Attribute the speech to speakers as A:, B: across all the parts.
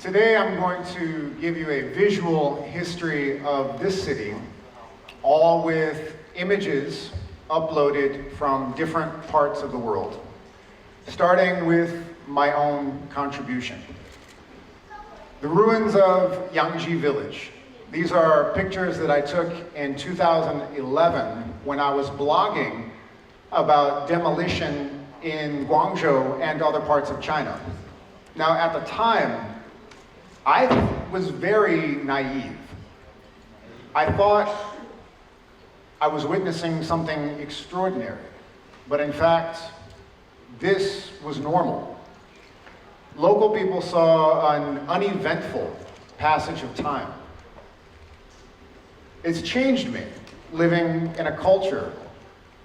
A: Today I'm going to give you a visual history of this city, all with images uploaded from different parts of the world, starting with my own contribution. The ruins of Yangji Village. These are pictures that I took in 2011 when I was blogging about demolition in Guangzhou and other parts of China. Now, at the time, I was very naive. I thought I was witnessing something extraordinary, but in fact, this was normal. Local people saw an uneventful passage of time. It's changed me, living in a culture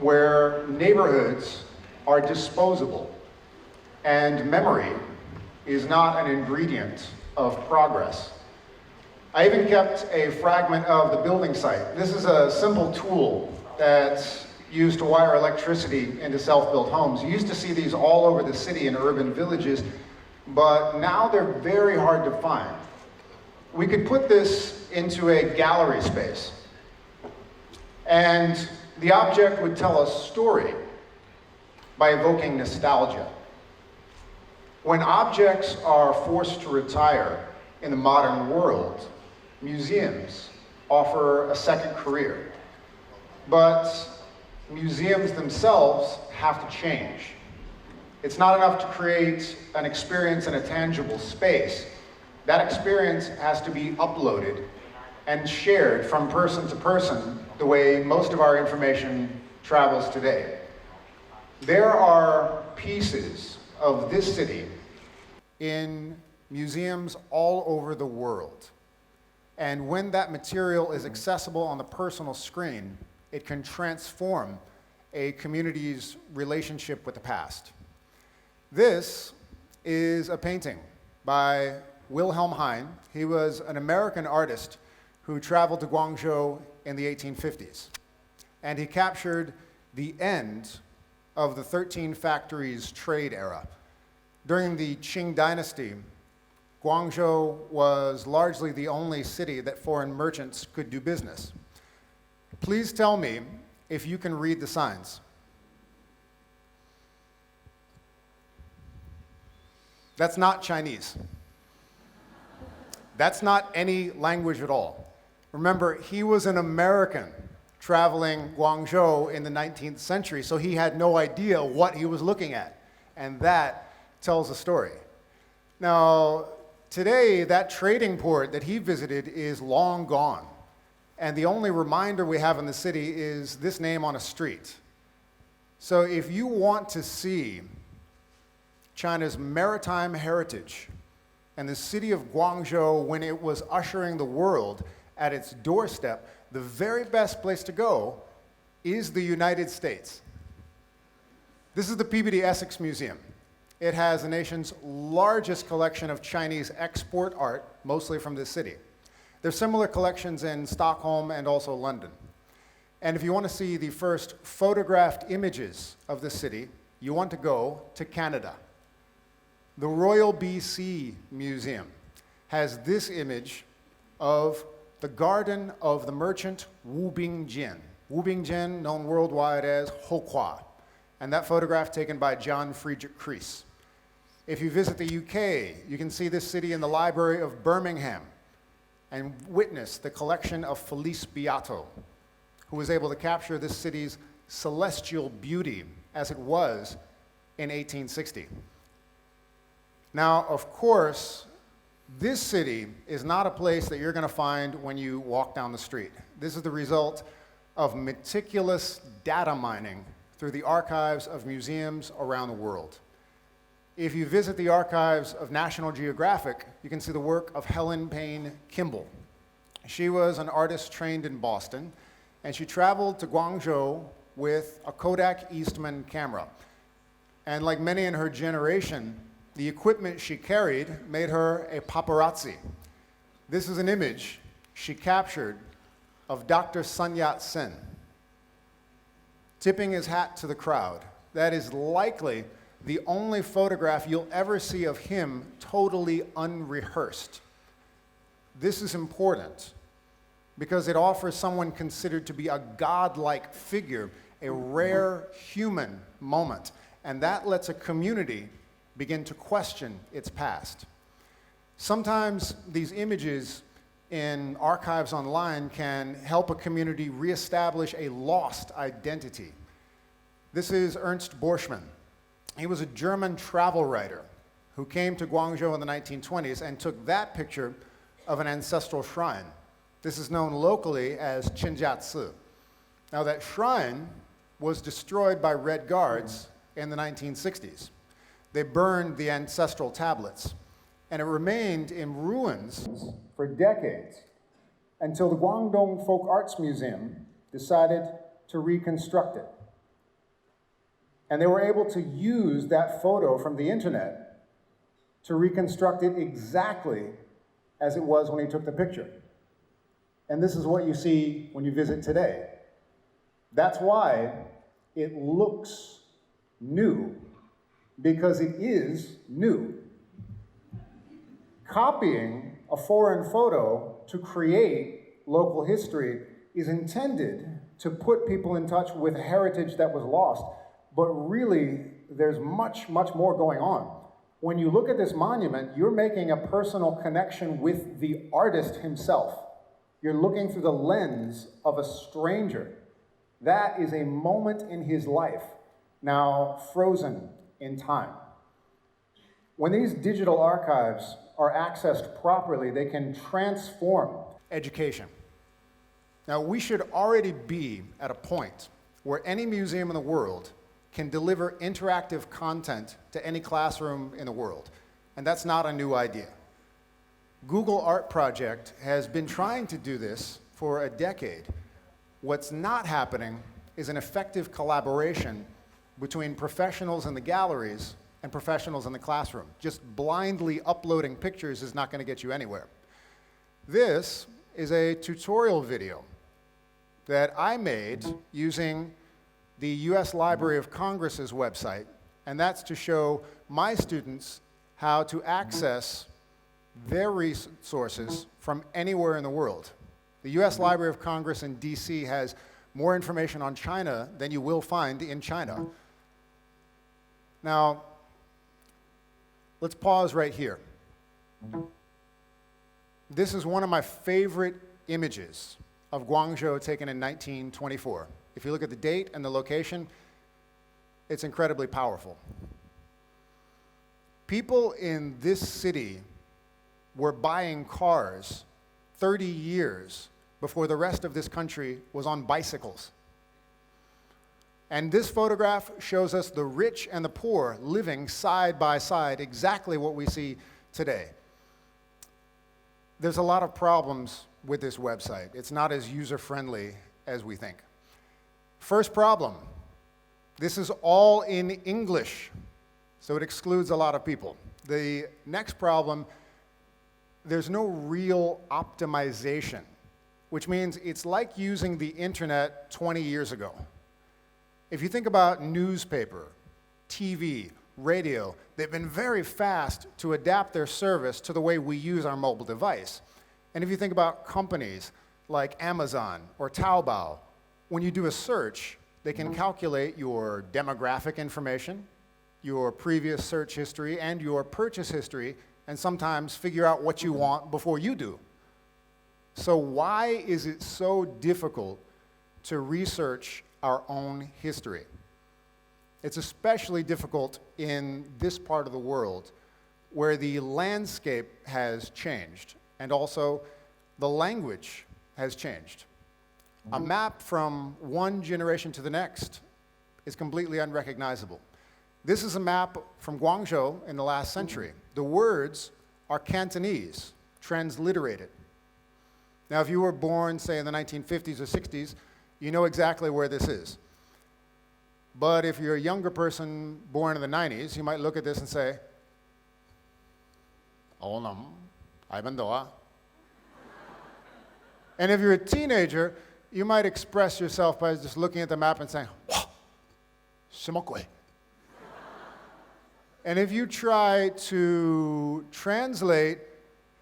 A: where neighborhoods are disposable and memory is not an ingredient of progress. I even kept a fragment of the building site. This is a simple tool that's used to wire electricity into self-built homes. You used to see these all over the city in urban villages, but now they're very hard to find. We could put this into a gallery space, and the object would tell a story by evoking nostalgia. When objects are forced to retire in the modern world, museums offer a second career. But museums themselves have to change. It's not enough to create an experience in a tangible space. That experience has to be uploaded and shared from person to person the way most of our information travels today. There are pieces of this city in museums all over the world. And when that material is accessible on the personal screen, it can transform a community's relationship with the past. This is a painting by Wilhelm Hein. He was an American artist who traveled to Guangzhou in the 1850s. And he captured the end of the 13 factories trade era. During the Qing dynasty, Guangzhou was largely the only city that foreign merchants could do business. Please tell me if you can read the signs. That's not Chinese. That's not any language at all. Remember, he was an American traveling Guangzhou in the 19th century, so he had no idea what he was looking at. And that tells a story. Now, today, that trading port that he visited is long gone. And the only reminder we have in the city is this name on a street. So if you want to see China's maritime heritage and the city of Guangzhou when it was ushering the world at its doorstep, the very best place to go is the United States. This is the Peabody Essex Museum. It has the nation's largest collection of Chinese export art, mostly from this city. There's similar collections in Stockholm and also London. And if you want to see the first photographed images of the city, you want to go to Canada. The Royal BC Museum has this image of the garden of the merchant Wu Bingjian. Wu Bingjian, known worldwide as Hokwa. And that photograph taken by John Friedrich Kreis. If you visit the UK, you can see this city in the Library of Birmingham and witness the collection of Felice Beato, who was able to capture this city's celestial beauty as it was in 1860. Now, of course, this city is not a place that you're going to find when you walk down the street. This is the result of meticulous data mining through the archives of museums around the world. If you visit the archives of National Geographic, you can see the work of Helen Payne Kimball. She was an artist trained in Boston, and she traveled to Guangzhou with a Kodak Eastman camera. And like many in her generation, the equipment she carried made her a paparazzi. This is an image she captured of Dr. Sun Yat-sen tipping his hat to the crowd. That is likely the only photograph you'll ever see of him totally unrehearsed. This is important because it offers someone considered to be a godlike figure a rare human moment, and that lets a community begin to question its past. Sometimes these images in archives online can help a community reestablish a lost identity. This is Ernst Borschmann. He was a German travel writer who came to Guangzhou in the 1920s and took that picture of an ancestral shrine. This is known locally as Qinjiatsi. Now that shrine was destroyed by Red Guards in the 1960s. They burned the ancestral tablets, and it remained in ruins for decades until the Guangdong Folk Arts Museum decided to reconstruct it. And they were able to use that photo from the internet to reconstruct it exactly as it was when he took the picture. And this is what you see when you visit today. That's why it looks new, because it is new. Copying a foreign photo to create local history is intended to put people in touch with a heritage that was lost, but really there's much, much more going on. When you look at this monument, you're making a personal connection with the artist himself. You're looking through the lens of a stranger. That is a moment in his life, now frozen in time. When these digital archives are accessed properly, they can transform education. Now, we should already be at a point where any museum in the world can deliver interactive content to any classroom in the world, and that's not a new idea. Google Art Project has been trying to do this for a decade. What's not happening is an effective collaboration between professionals in the galleries and professionals in the classroom. Just blindly uploading pictures is not going to get you anywhere. This is a tutorial video that I made using the US Library of Congress's website, and that's to show my students how to access their resources from anywhere in the world. The US Library of Congress in DC has more information on China than you will find in China. Now, let's pause right here. This is one of my favorite images of Guangzhou taken in 1924. If you look at the date and the location, it's incredibly powerful. People in this city were buying cars 30 years before the rest of this country was on bicycles. And this photograph shows us the rich and the poor living side by side, exactly what we see today. There's a lot of problems with this website. It's not as user-friendly as we think. First problem, this is all in English, so it excludes a lot of people. The next problem, there's no real optimization, which means it's like using the internet 20 years ago. If you think about newspaper, TV, radio, they've been very fast to adapt their service to the way we use our mobile device. And if you think about companies like Amazon or Taobao, when you do a search, they can calculate your demographic information, your previous search history, and your purchase history, and sometimes figure out what you want before you do. So why is it so difficult to research our own history? It's especially difficult in this part of the world where the landscape has changed and also the language has changed. A map from one generation to the next is completely unrecognizable. This is a map from Guangzhou in the last century. The words are Cantonese, transliterated. Now, if you were born, say, in the 1950s or 60s, you know exactly where this is. But if you're a younger person born in the 90s, you might look at this and say, "Oh no, Ivandoa." And if you're a teenager, you might express yourself by just looking at the map and saying, "什么鬼?" And if you try to translate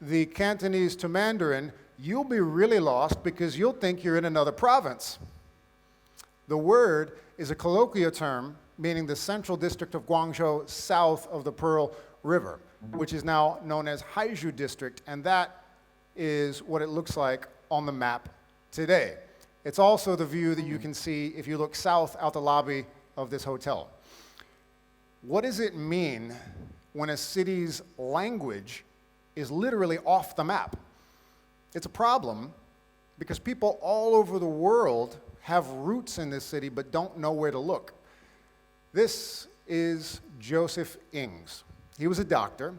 A: the Cantonese to Mandarin, you'll be really lost because you'll think you're in another province. The word is a colloquial term meaning the central district of Guangzhou south of the Pearl River, which is now known as Haizhu District, and that is what it looks like on the map today. It's also the view that you can see if you look south out the lobby of this hotel. What does it mean when a city's language is literally off the map? It's a problem because people all over the world have roots in this city but don't know where to look. This is Joseph Ings. He was a doctor,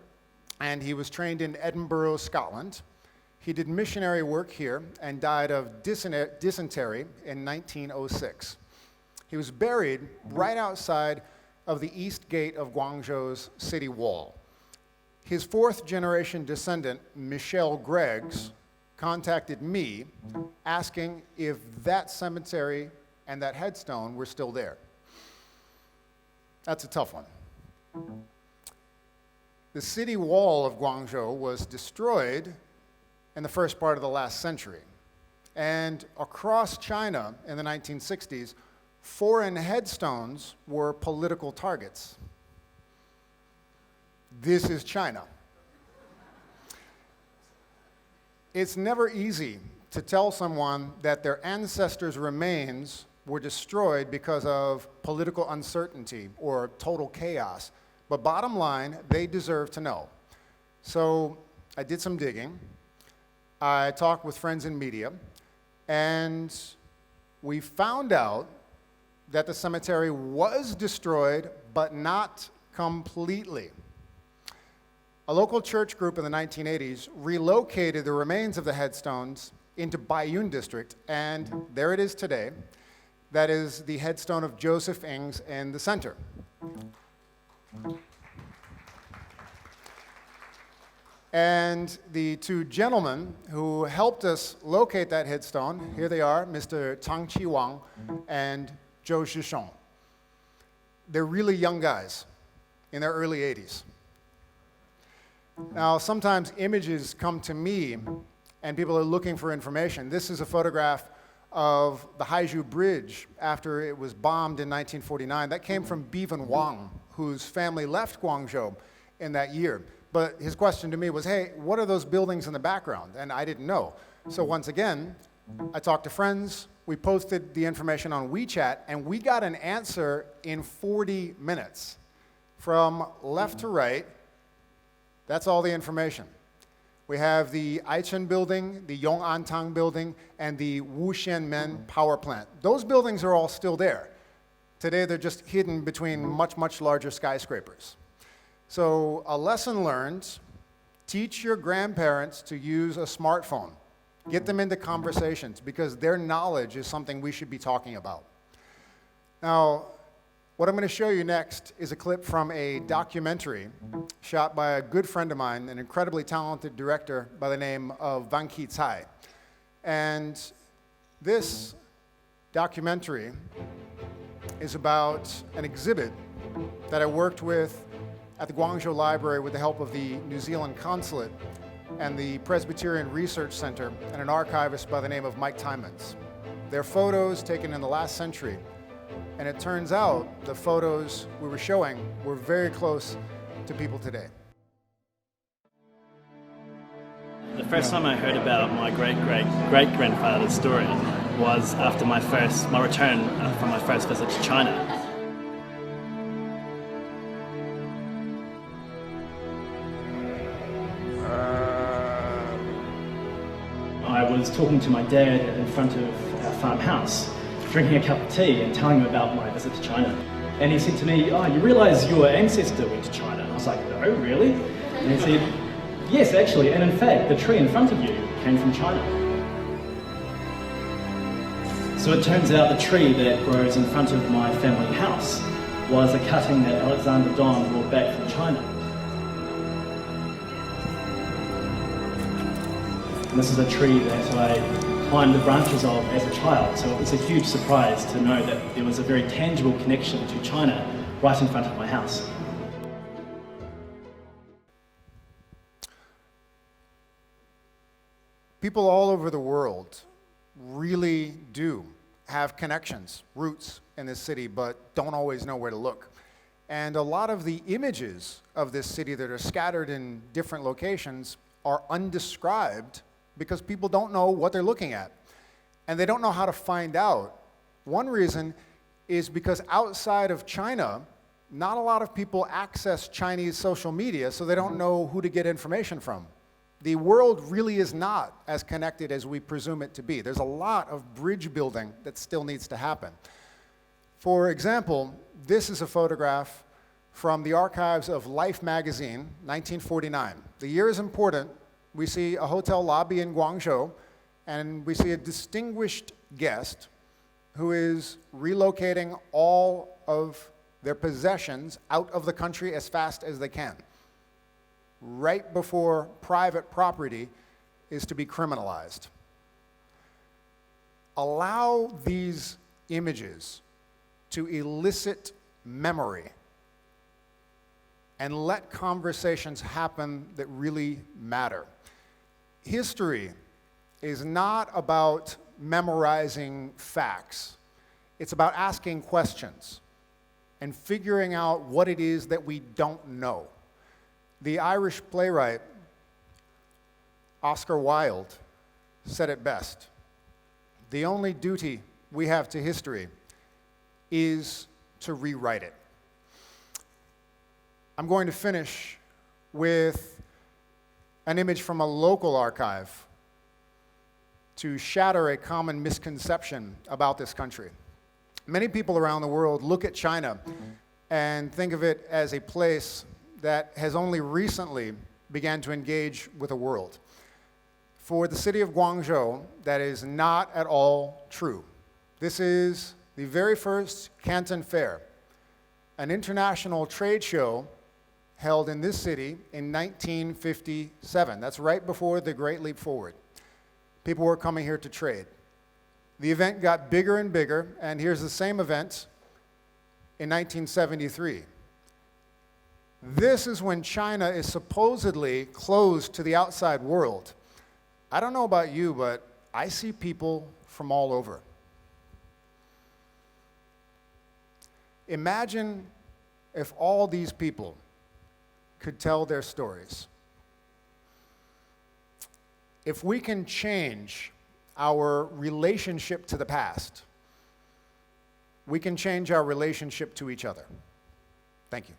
A: and he was trained in Edinburgh, Scotland. He did missionary work here and died of dysentery in 1906. He was buried right outside of the east gate of Guangzhou's city wall. His fourth-generation descendant, Michelle Greggs, contacted me asking if that cemetery and that headstone were still there. That's a tough one. The city wall of Guangzhou was destroyed in the first part of the last century. And across China in the 1960s, foreign headstones were political targets. This is China. It's never easy to tell someone that their ancestors' remains were destroyed because of political uncertainty or total chaos. But bottom line, they deserve to know. So I did some digging. I talked with friends in media, and we found out that the cemetery was destroyed, but not completely. A local church group in the 1980s relocated the remains of the headstones into Baiyun District, and there it is today. That is the headstone of Joseph Ings in the center. And the two gentlemen who helped us locate that headstone, here they are, Mr. Tang Qi Wang and Zhou Shishong. They're really young guys in their early 80s. Now, sometimes images come to me and people are looking for information. This is a photograph of the Haizhu Bridge after it was bombed in 1949. That came from Bevan Wang, whose family left Guangzhou in that year. But his question to me was, hey, what are those buildings in the background? And I didn't know. So once again, I talked to friends, we posted the information on WeChat, and we got an answer in 40 minutes. From left to right, that's all the information. We have the Aichen building, the Yong'antang building, and the Wuxianmen power plant. Those buildings are all still there. Today, they're just hidden between much, much larger skyscrapers. So a lesson learned, teach your grandparents to use a smartphone. Get them into conversations because their knowledge is something we should be talking about. Now, what I'm going to show you next is a clip from a documentary shot by a good friend of mine, an incredibly talented director by the name of Van Ki Tsai. And this documentary is about an exhibit that I worked with at the Guangzhou Library with the help of the New Zealand Consulate and the Presbyterian Research Center and an archivist by the name of Mike Timons. They're photos taken in the last century, and it turns out the photos we were showing were very close to people today.
B: The first time I heard about my great-great-great-grandfather's story was after my return from my first visit to China. I was talking to my dad in front of our farmhouse, drinking a cup of tea and telling him about my visit to China. And he said to me, "Oh, you realise your ancestor went to China?" I was like, "No, really?" And he said, "Yes, actually, and in fact, the tree in front of you came from China." So it turns out the tree that grows in front of my family house was a cutting that Alexander Don brought back from China. And this is a tree that I climbed the branches of as a child, so it was a huge surprise to know that there was a very tangible connection to China right in front of my house.
A: People all over the world really do have connections, roots in this city, but don't always know where to look. And a lot of the images of this city that are scattered in different locations are undescribed because people don't know what they're looking at. And they don't know how to find out. One reason is because outside of China, not a lot of people access Chinese social media, so they don't know who to get information from. The world really is not as connected as we presume it to be. There's a lot of bridge building that still needs to happen. For example, this is a photograph from the archives of Life magazine, 1949. The year is important. We see a hotel lobby in Guangzhou, and we see a distinguished guest who is relocating all of their possessions out of the country as fast as they can, right before private property is to be criminalized. Allow these images to elicit memory and let conversations happen that really matter. History is not about memorizing facts. It's about asking questions and figuring out what it is that we don't know. The Irish playwright Oscar Wilde said it best. The only duty we have to history is to rewrite it. I'm going to finish with an image from a local archive to shatter a common misconception about this country. Many people around the world look at China and think of it as a place that has only recently began to engage with the world. For the city of Guangzhou, that is not at all true. This is the very first Canton Fair, an international trade show held in this city in 1957. That's right before the Great Leap Forward. People were coming here to trade. The event got bigger and bigger, and here's the same event in 1973. This is when China is supposedly closed to the outside world. I don't know about you, but I see people from all over. Imagine if all these people could tell their stories. If we can change our relationship to the past, we can change our relationship to each other. Thank you.